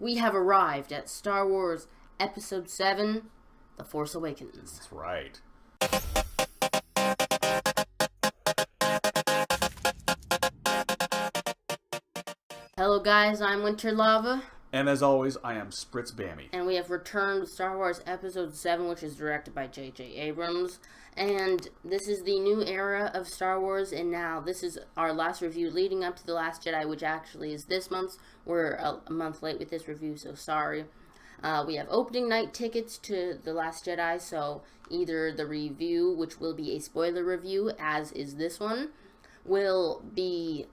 we have arrived at Star Wars Episode VII, The Force Awakens. That's right. Hello guys, I'm Winter Lava. And as always, I am Spritz Bammy. And we have returned to Star Wars Episode VII, which is directed by J.J. Abrams. And this is the new era of Star Wars, and now this is our last review leading up to The Last Jedi, which actually is this month's. We're a month late with this review, so sorry. We have opening night tickets to The Last Jedi, so either the review, which will be a spoiler review, as is this one, will be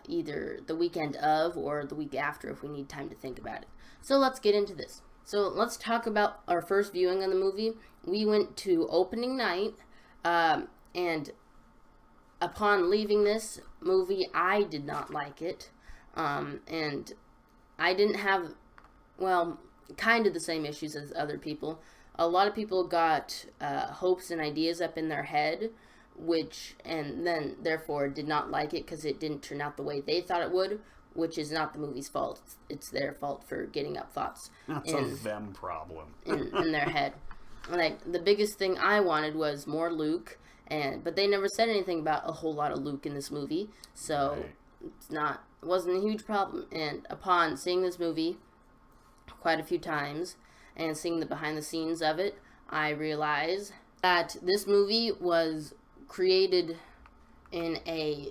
either the weekend of or the week after if we need time to think about it. So let's get into this. So let's talk about our first viewing of the movie. We went to opening night, and upon leaving this movie, I did not like it. And I didn't have, well, kind of the same issues as other people. A lot of people got hopes and ideas up in their head, and then therefore did not like it because it didn't turn out the way they thought it would, which is not the movie's fault. It's their fault for getting up thoughts. That's a them problem. in their head. Like, the biggest thing I wanted was more Luke, but they never said anything about a whole lot of Luke in this movie, so right. It wasn't a huge problem. And upon seeing this movie quite a few times and seeing the behind the scenes of it, I realized that this movie was created in a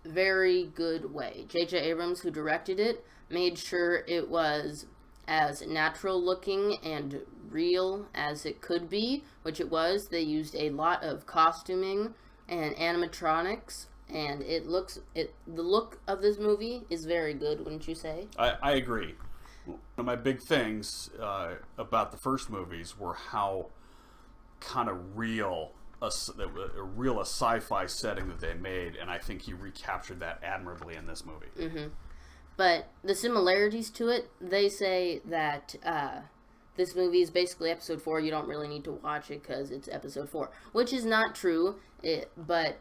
very good way. J.J. Abrams, who directed it, made sure it was as natural looking and real as it could be, which it was. They used a lot of costuming and animatronics, and the look of this movie is very good, wouldn't you say? I agree. One of my big things about the first movies were how kind of real a sci-fi setting that they made, and I think he recaptured that admirably in this movie. Mm-hmm. But the similarities to it, they say that this movie is basically Episode 4. You don't really need to watch it because it's Episode 4, which is not true. But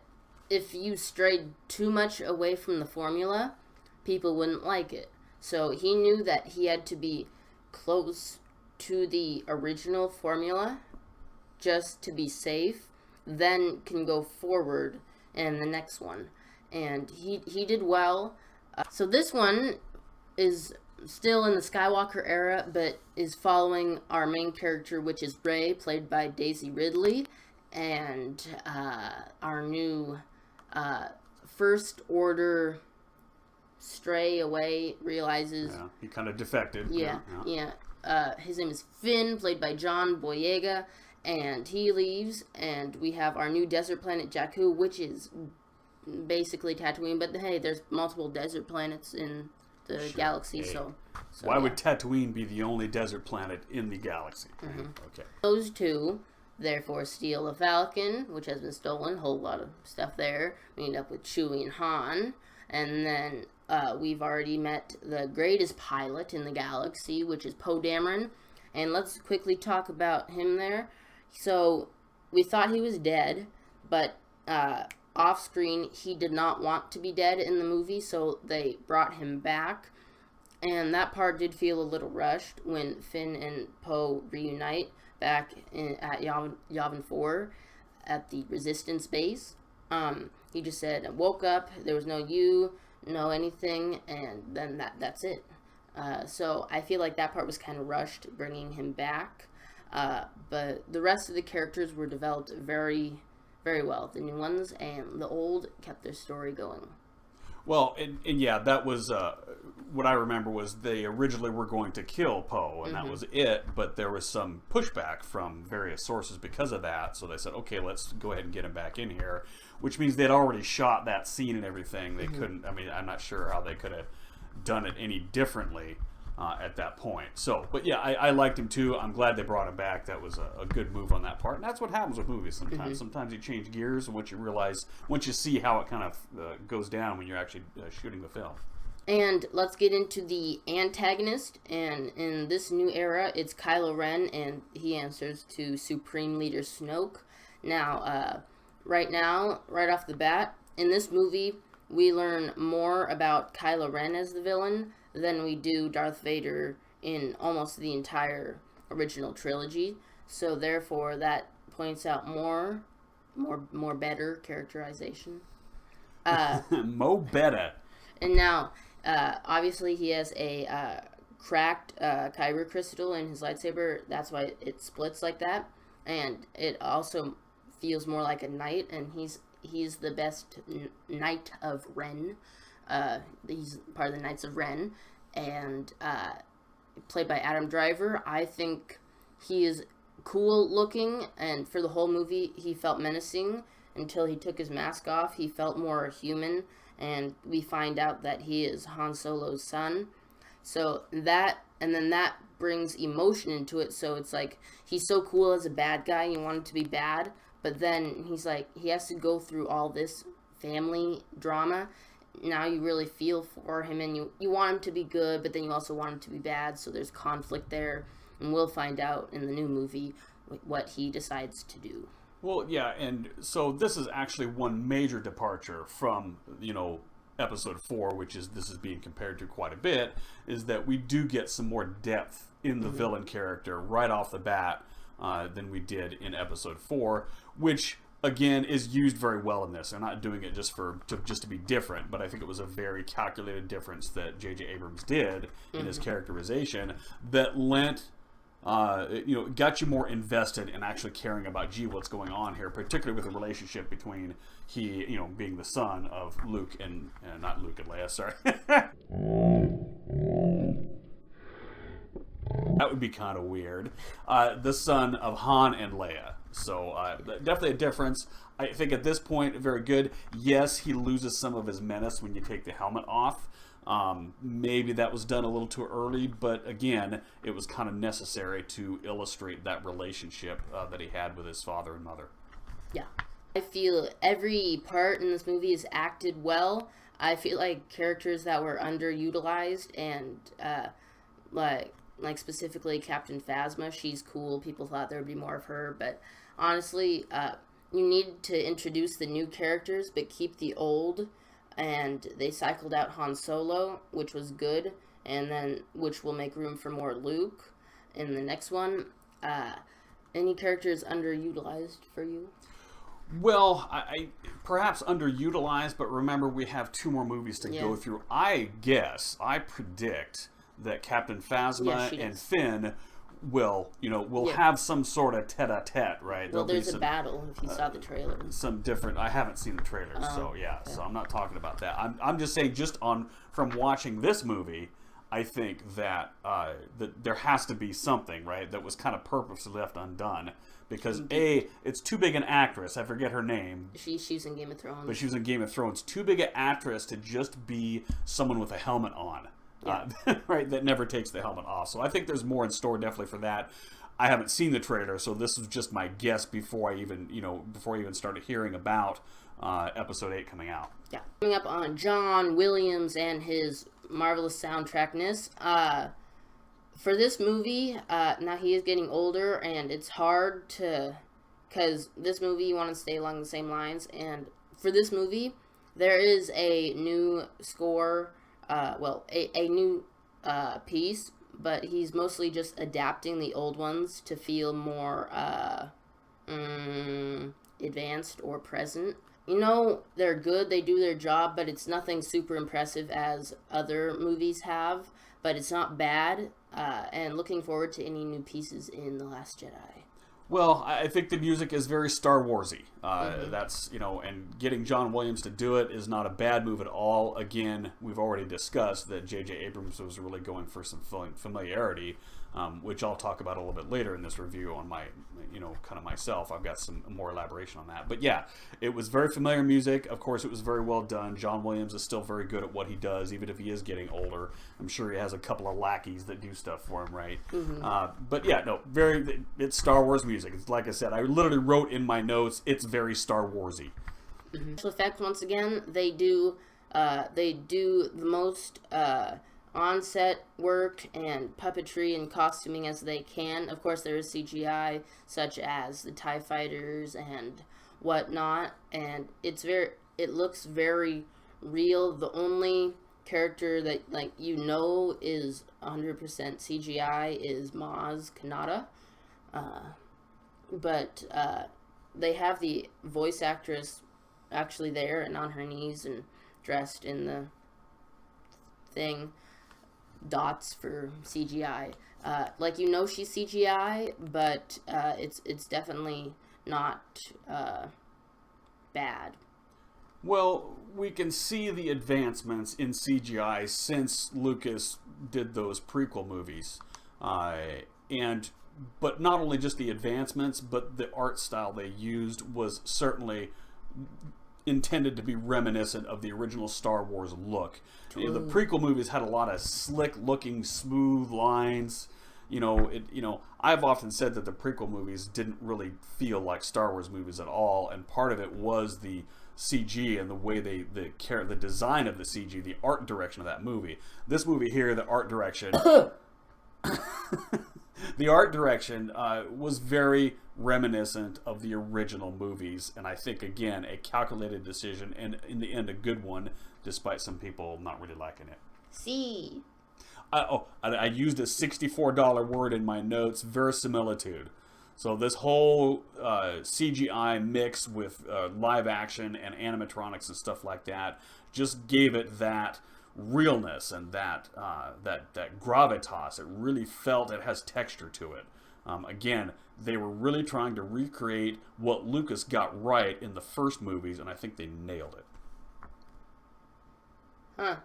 if you strayed too much away from the formula, people wouldn't like it. So he knew that he had to be close to the original formula just to be safe, then can go forward in the next one. And he did well. So this one is still in the Skywalker era, but is following our main character, which is Rey, played by Daisy Ridley, and our new First Order stray away realizes... Yeah, he kind of defected. Yeah. His name is Finn, played by John Boyega, and he leaves, and we have our new desert planet, Jakku, which is basically Tatooine, but hey, there's multiple desert planets in the galaxy, so why would Tatooine be the only desert planet in the galaxy? Mm-hmm. Okay. Those two, therefore, steal a Falcon, which has been stolen, whole lot of stuff there. We end up with Chewie and Han, and then we've already met the greatest pilot in the galaxy, which is Poe Dameron, and let's quickly talk about him there. So, we thought he was dead, but off-screen, he did not want to be dead in the movie, so they brought him back. And that part did feel a little rushed when Finn and Poe reunite back at Yavin 4 at the Resistance base. He just said, woke up, there was no you, no anything, and then that's it. So I feel like that part was kind of rushed, bringing him back. But the rest of the characters were developed very, very well. The new ones and the old kept their story going. Well, and yeah, that was what I remember was they originally were going to kill Poe, and that was it. But there was some pushback from various sources because of that. So they said, okay, let's go ahead and get him back in here, which means they'd already shot that scene and everything. They couldn't. I mean, I'm not sure how they could have done it any differently at that point. So, but yeah, I liked him too. I'm glad they brought him back. That was a good move on that part. And that's what happens with movies sometimes. Sometimes you change gears, and once you see how it kind of goes down when you're actually shooting the film. And let's get into the antagonist. And in this new era, it's Kylo Ren, and he answers to Supreme Leader Snoke. Now, right off the bat, in this movie, we learn more about Kylo Ren as the villain than we do Darth Vader in almost the entire original trilogy. So therefore, that points out more better characterization. Mo better. And now, obviously, he has a cracked kyber crystal in his lightsaber. That's why it splits like that, and it also feels more like a knight. And he's the best knight of Ren. He's part of the Knights of Ren, and played by Adam Driver. I think he is cool looking, and for the whole movie, he felt menacing until he took his mask off. He felt more human, and we find out that he is Han Solo's son. So that brings emotion into it. So it's like, he's so cool as a bad guy, you want him to be bad, but then he's like, he has to go through all this family drama. Now you really feel for him, and you want him to be good, but then you also want him to be bad, so there's conflict there, and we'll find out in the new movie what he decides to do. Well, yeah, and so this is actually one major departure from, episode 4, this is being compared to quite a bit, is that we do get some more depth in the villain character right off the bat than we did in episode 4, which again is used very well in this. They're not doing it just to be different, but I think it was a very calculated difference that J.J. Abrams did in his characterization that lent got you more invested in actually caring about, gee, what's going on here, particularly with the relationship between he, being the son of Luke and not Luke and Leia, sorry. That would be kind of weird. The son of Han and Leia. So definitely a difference. I think at this point, very good. Yes, he loses some of his menace when you take the helmet off. Maybe that was done a little too early, but again, it was kind of necessary to illustrate that relationship that he had with his father and mother. Yeah. I feel every part in this movie is acted well. I feel like characters that were underutilized, and like specifically Captain Phasma, she's cool. People thought there would be more of her, but honestly, you need to introduce the new characters, but keep the old. And they cycled out Han Solo, which was good, and then which will make room for more Luke in the next one. Any characters underutilized for you? Well, I perhaps underutilized, but remember we have 2 more movies to go through. I predict that Captain Phasma and Finn will have some sort of tete-a-tete, right? Well, there's a battle, if you saw the trailer. Some different, I haven't seen the trailers, so I'm not talking about that. I'm just saying, from watching this movie, I think that there has to be something, right, that was kind of purposely left undone, because it's too big an actress, I forget her name. She's in Game of Thrones. But she was in Game of Thrones. Too big an actress to just be someone with a helmet on. Yeah. Right, that never takes the helmet off. So I think there's more in store definitely for that. I haven't seen the trailer, so this was just my guess before I even started hearing about episode 8 coming out. Yeah. Coming up on John Williams and his marvelous soundtrackness. For this movie, now he is getting older, and it's hard because this movie you want to stay along the same lines, and for this movie there is a new score. A new piece, but he's mostly just adapting the old ones to feel more advanced or present. They're good, they do their job, but it's nothing super impressive as other movies have, but it's not bad, and looking forward to any new pieces in The Last Jedi. Well, I think the music is very Star Warsy. That's, and getting John Williams to do it is not a bad move at all. Again, we've already discussed that J.J. Abrams was really going for some familiarity, which I'll talk about a little bit later in this review on my, kind of myself. I've got some more elaboration on that. But yeah, it was very familiar music. Of course, it was very well done. John Williams is still very good at what he does, even if he is getting older. I'm sure he has a couple of lackeys that do stuff for him, right? But yeah, no, it's Star Wars music. It's like I said, I literally wrote in my notes, it's very Star Warsy. Special effects, once again, they do the most on-set work and puppetry and costuming as they can. Of course, there is CGI, such as the TIE fighters and whatnot, and it looks very real. The only character that, like, is 100% CGI is Maz Kanata. But they have the voice actress actually there and on her knees and dressed in the thing, dots for CGI. Like, she's CGI, but it's definitely not bad. Well, we can see the advancements in CGI since Lucas did those prequel movies. But not only just the advancements, but the art style they used was certainly intended to be reminiscent of the original Star Wars look. The prequel movies had a lot of slick-looking, smooth lines. I've often said that the prequel movies didn't really feel like Star Wars movies at all, and part of it was the CG and the way the design of the CG, the art direction of that movie. This movie here, the art direction, was very reminiscent of the original movies, and I think, again, a calculated decision, and in the end, a good one, despite some people not really liking it. See. I used a $64 word in my notes, verisimilitude. So this whole CGI mix with live action and animatronics and stuff like that just gave it that realness and that gravitas. It really felt it has texture to it. Again, they were really trying to recreate what Lucas got right in the first movies, and I think they nailed it. Huh.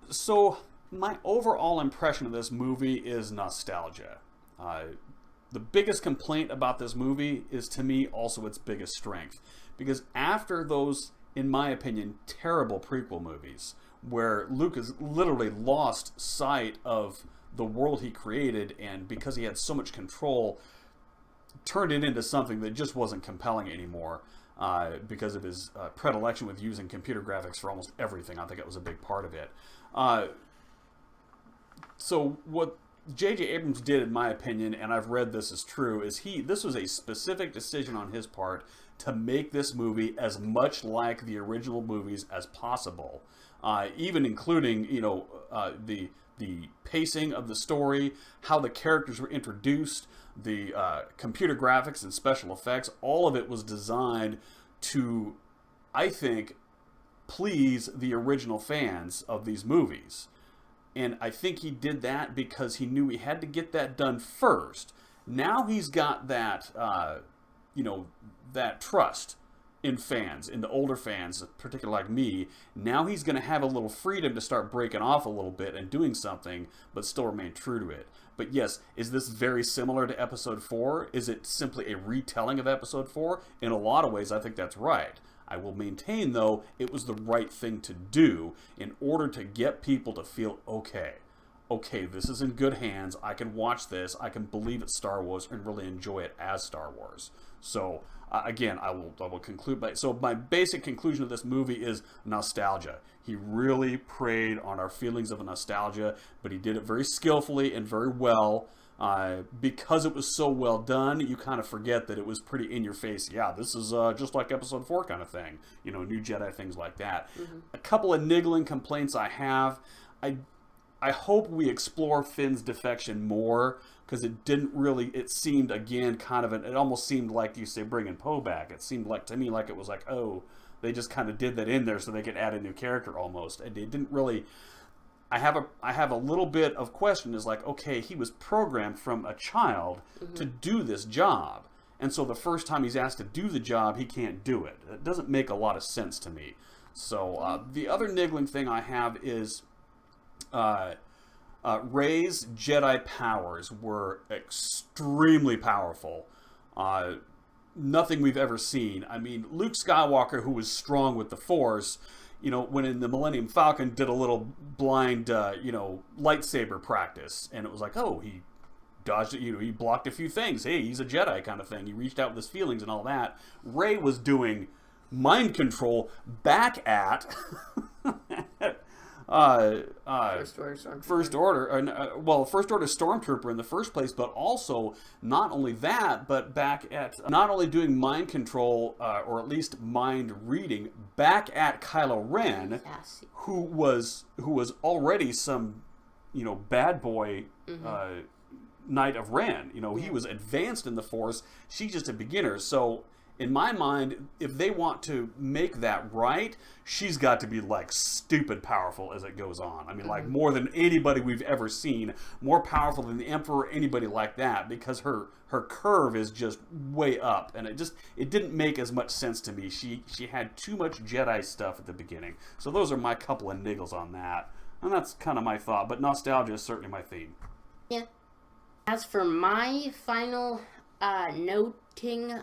So my overall impression of this movie is nostalgia. The biggest complaint about this movie is, to me, also its biggest strength. Because after those, in my opinion, terrible prequel movies, where Lucas literally lost sight of the world he created, and because he had so much control, turned it into something that just wasn't compelling anymore, because of his predilection with using computer graphics for almost everything. I think it was a big part of it. So what J.J. Abrams did, in my opinion, and I've read this is true, is this was a specific decision on his part to make this movie as much like the original movies as possible, even including, the pacing of the story, how the characters were introduced, the computer graphics and special effects. All of it was designed to, I think, please the original fans of these movies. And I think he did that because he knew he had to get that done first. Now he's got that, that trust in fans, in the older fans, particularly like me. Now he's going to have a little freedom to start breaking off a little bit and doing something, but still remain true to it. But yes, is this very similar to Episode 4? Is it simply a retelling of Episode 4? In a lot of ways, I think that's right. I will maintain, though, it was the right thing to do in order to get people to feel, okay, this is in good hands. I can watch this. I can believe it's Star Wars and really enjoy it as Star Wars. So, again, I will conclude by... So my basic conclusion of this movie is nostalgia. He really preyed on our feelings of nostalgia, but he did it very skillfully and very well. Because it was so well done, you kind of forget that it was pretty in your face. Yeah, this is just like Episode 4 kind of thing. New Jedi, things like that. Mm-hmm. A couple of niggling complaints I have. I hope we explore Finn's defection more, because it seemed, again, it almost seemed like, you say, bringing Poe back. It seemed like, to me, like it was like, oh, they just kind of did that in there so they could add a new character almost. And it didn't really... I have a little bit of question, is like, okay, he was programmed from a child to do this job. And so the first time he's asked to do the job, he can't do it. It doesn't make a lot of sense to me. So the other niggling thing I have is Rey's Jedi powers were extremely powerful. Nothing we've ever seen. I mean, Luke Skywalker, who was strong with the Force... when in the Millennium Falcon did a little blind, lightsaber practice, and it was like, oh, he dodged it, he blocked a few things. Hey, he's a Jedi kind of thing. He reached out with his feelings and all that. Rey was doing mind control back at First Order Stormtrooper. First Order Stormtrooper in the first place, but also not only that, but back at not only doing mind control or at least mind reading back at Kylo Ren, who was already some bad boy Knight of Ren. He was advanced in the Force. She's just a beginner. So in my mind, if they want to make that right, she's got to be like stupid powerful as it goes on. I mean, like more than anybody we've ever seen, more powerful than the Emperor, anybody like that, because her curve is just way up, and it didn't make as much sense to me. She had too much Jedi stuff at the beginning. So those are my couple of niggles on that, and that's kind of my thought. But nostalgia is certainly my theme. Yeah. As for my final noting,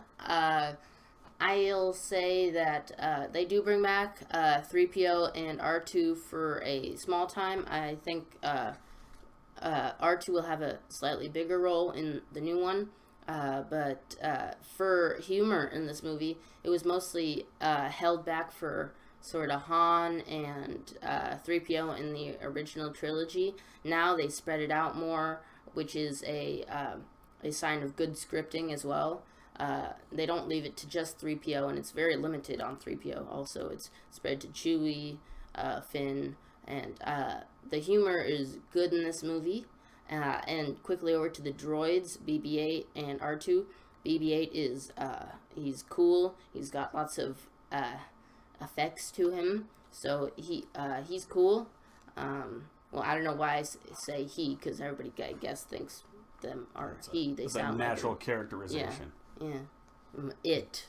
I'll say that they do bring back 3PO and R2 for a small time. I think R2 will have a slightly bigger role in the new one. But for humor in this movie, it was mostly held back for sort of Han and 3PO in the original trilogy. Now they spread it out more, which is a sign of good scripting as well. They don't leave it to just 3PO, and it's very limited on 3PO. Also, it's spread to Chewie, Finn, and the humor is good in this movie. And quickly over to the droids, BB-8 and R2. BB-8 is he's cool. He's got lots of effects to him, so he's cool. Well, I don't know why I say he, because everybody, I guess, thinks them are he. They sound like a natural characterization. Yeah.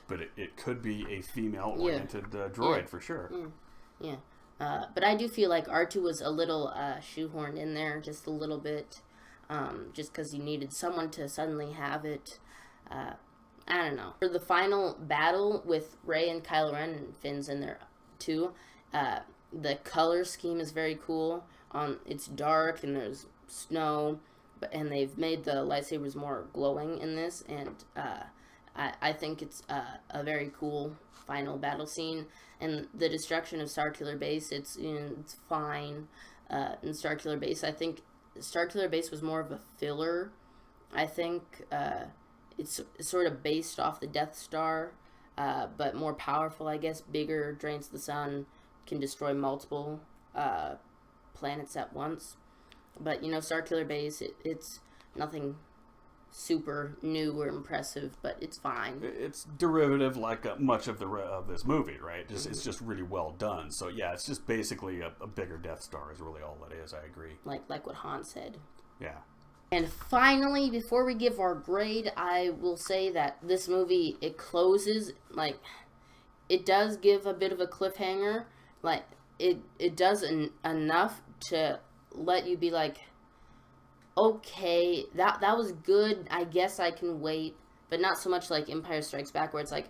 But it could be a female-oriented droid for sure. Yeah. But I do feel like R2 was a little shoehorned in there, just a little bit, just because you needed someone to suddenly have it. I don't know. For the final battle with Rey and Kylo Ren, and Finn's in there too, the color scheme is very cool. It's dark and there's snow, and they've made the lightsabers more glowing in this, and I think it's a very cool final battle scene. And the destruction of Starkiller Base, it's fine. In Starkiller Base, I think Starkiller Base was more of a filler. I think it's sort of based off the Death Star, but more powerful, I guess. Bigger, drains the sun, can destroy multiple planets at once. But Starkiller Base, it's nothing super new or impressive, but it's fine. It's derivative like much of this movie, right? It's just really well done. So yeah, it's just basically a bigger Death Star is really all it is. I agree. Like what Han said. Yeah. And finally, before we give our grade, I will say that this movie, it closes, it does give a bit of a cliffhanger. It does enough to let you be like, okay, that was good, I guess I can wait, but not so much like Empire Strikes Back, where it's like,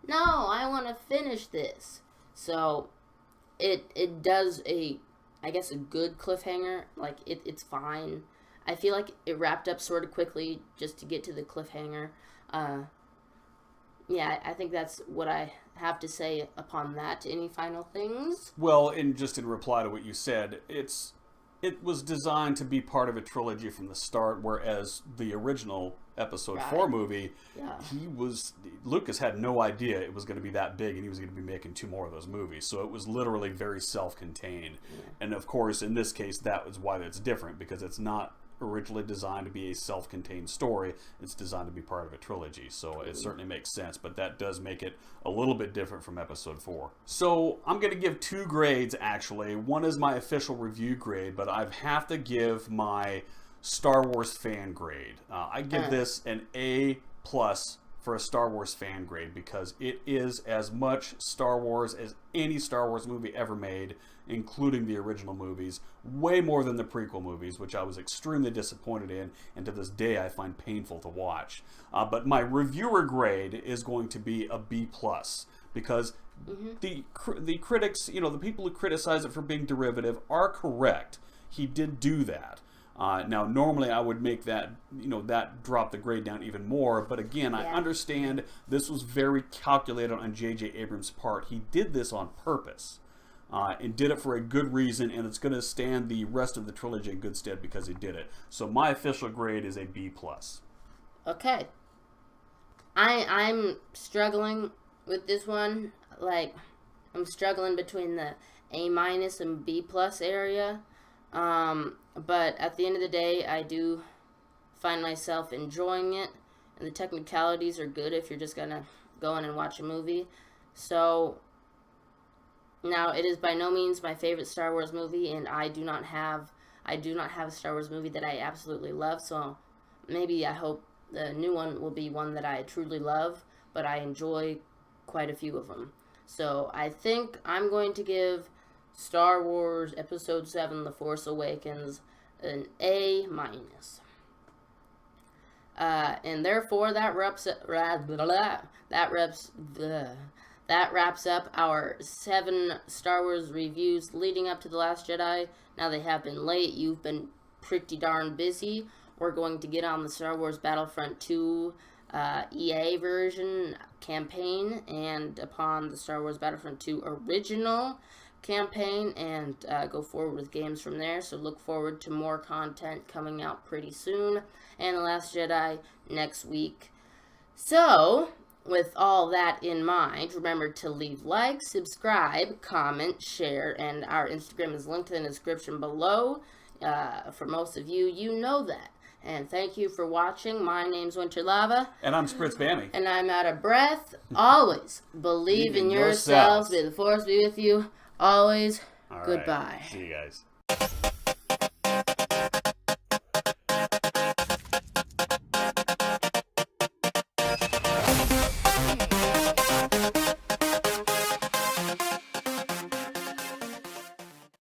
no, I want to finish this. So, it does a good cliffhanger. It's fine. I feel like it wrapped up sort of quickly just to get to the cliffhanger. Yeah, I think that's what I have to say upon that. Any final things? Well, in reply to what you said, it was designed to be part of a trilogy from the start, whereas the original Episode 4 movie, Lucas had no idea it was going to be that big, and he was going to be making 2 more of those movies. So it was literally very self-contained. Yeah. And of course, in this case, that is why it's different, because it's not originally designed to be a self-contained story. It's designed to be part of a trilogy, so it certainly makes sense, but that does make it a little bit different from Episode 4. So I'm going to give 2 grades, actually. One is my official review grade, but I have to give my Star Wars fan grade. I give this an A+ for a Star Wars fan grade, because it is as much Star Wars as any Star Wars movie ever made, including the original movies, way more than the prequel movies, which I was extremely disappointed in, and to this day I find painful to watch. But my reviewer grade is going to be a B+, because the critics, the people who criticize it for being derivative are correct. He did do that. Now, normally I would make that, that drop the grade down even more. But again, I understand this was very calculated on J.J. Abrams' part. He did this on purpose. and did it for a good reason, and it's going to stand the rest of the trilogy in good stead because he did it. So my official grade is a B+. Okay. I'm struggling with this one. Like, I'm struggling between the A- and B+ area. But at the end of the day, I do find myself enjoying it. And the technicalities are good if you're just going to go in and watch a movie. So, now, it is by no means my favorite Star Wars movie, and I do not have a Star Wars movie that I absolutely love, so maybe I hope the new one will be one that I truly love, but I enjoy quite a few of them. So I think I'm going to give Star Wars Episode VII, The Force Awakens, an A-. And therefore, that wraps up our 7 Star Wars reviews leading up to The Last Jedi. Now they have been late. You've been pretty darn busy. We're going to get on the Star Wars Battlefront 2 EA version campaign, and upon the Star Wars Battlefront 2 original campaign, and go forward with games from there. So look forward to more content coming out pretty soon, and The Last Jedi next week. So, with all that in mind, remember to leave likes, subscribe, comment, share, and our Instagram is linked in the description below. For most of you, you know that. And thank you for watching. My name's Winter Lava. And I'm Spritz Bammy. And I'm out of breath. Always believe in yourselves. May the Force be with you. Always. All Goodbye. Right. See you guys.